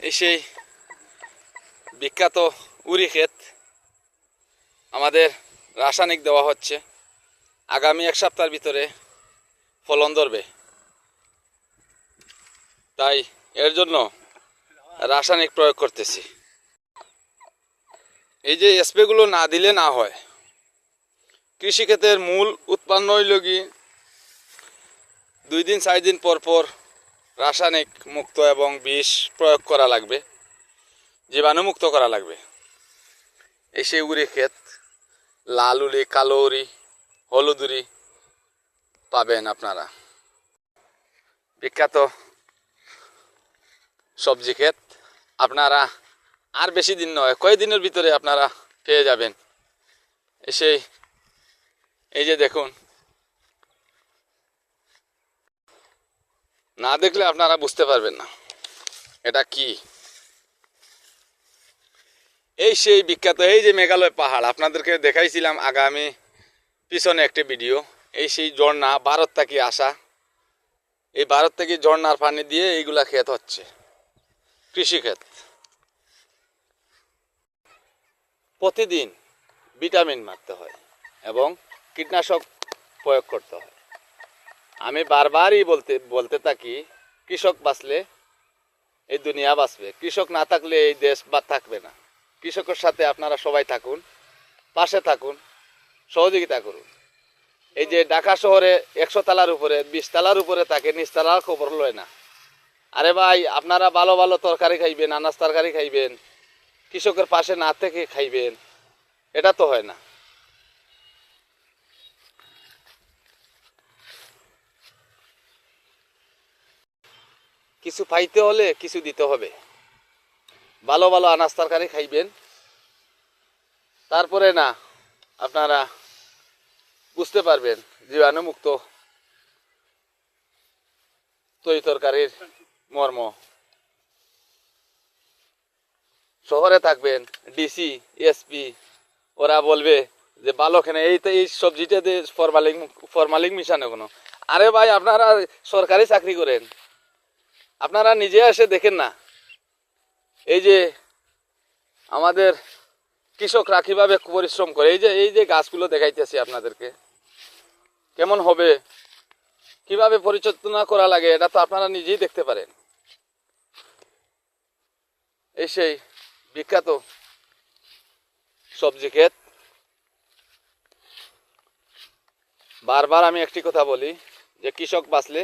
এই সেই বিখ্যাত উরি ক্ষেত আমাদের রাসায়নিক দেওয়া হচ্ছে। আগামী এক সপ্তাহের ভিতরে ফলন ধরবে, তাই এর জন্য রাসায়নিক প্রয়োগ করতেছি। এই যে স্প্রেগুলো না দিলে না হয়। কৃষিক্ষেত্রের মূল উৎপন্ন হইল কি 2 দিন 4 দিন পর পর রাসায়নিক মুক্ত এবং বিষ প্রয়োগ করা লাগবে, জীবাণুমুক্ত করা লাগবে। এই সেই উরি ক্ষেত, লাল উরি, কালো উরি, হলুদ উরি পাবেন আপনারা। বিখ্যাত সবজি ক্ষেত, আপনারা আর বেশি দিন নয়, কয়েকদিনের ভিতরে আপনারা পেয়ে যাবেন। এই যে দেখুন, না দেখলে আপনারা বুঝতে পারবেন না এটা কি। এই সেই বিখ্যাত এই যে মেঘালয় পাহাড়, আপনাদেরকে দেখাইছিলাম আগামী পিছনে একটি ভিডিও। এই সেই ঝর্ণা, ভারত থেকে আসা, এই ভারত থেকে ঝর্ণার পানি দিয়ে এইগুলা ক্ষেত হচ্ছে, কৃষিক্ষেত। প্রতিদিন ভিটামিন মারতে হয় এবং কীটনাশক প্রয়োগ করতে হয়। আমি বারবারই বলতে থাকি, কৃষক বাঁচলে এই দুনিয়া বাঁচবে, কৃষক না থাকলে এই দেশ থাকবে না। কৃষকের সাথে আপনারা সবাই থাকুন, পাশে থাকুন, সহযোগিতা করুন। এই যে ঢাকা শহরে 100 তলার উপরে 20 তলার উপরে থাকে, নিচতলার খবর লয় না। আরে ভাই, আপনারা ভালো ভালো তরকারি খাইবেন, আনাজ তরকারি খাইবেন, কৃষকের পাশে না থেকে খাইবেন, এটা তো হয় না। কিছু পাইতে হলে কিছু দিতে হবে। ভালো ভালো আনাজ তরকারি খাইবেন, তারপরে না আপনারা বুঝতে পারবেন জীবাণুমুক্ত তরি তরকারির মর্ম। শহরে থাকবেন, ডিসি, এসপি ওরা বলবে যে ভালো খেনে এই সবজিটাতে ফরমালিন মিশানো কোনো। আরে ভাই, আপনারা সরকারি চাকরি করেন, আপনারা নিজে এসে দেখেন না এই যে আমাদের কৃষকরা কিভাবে পরিশ্রম করে। এই যে গাছগুলো দেখাইতেছি আপনাদেরকে, কেমন হবে, কিভাবে পরিচর্যা করা লাগে, এটা তো আপনারা নিজেই দেখতে পারেন। এই সেই বিখ্যাত সবজি ক্ষেত। বারবার আমি একটি কথা বলি যে কৃষক বাঁচলে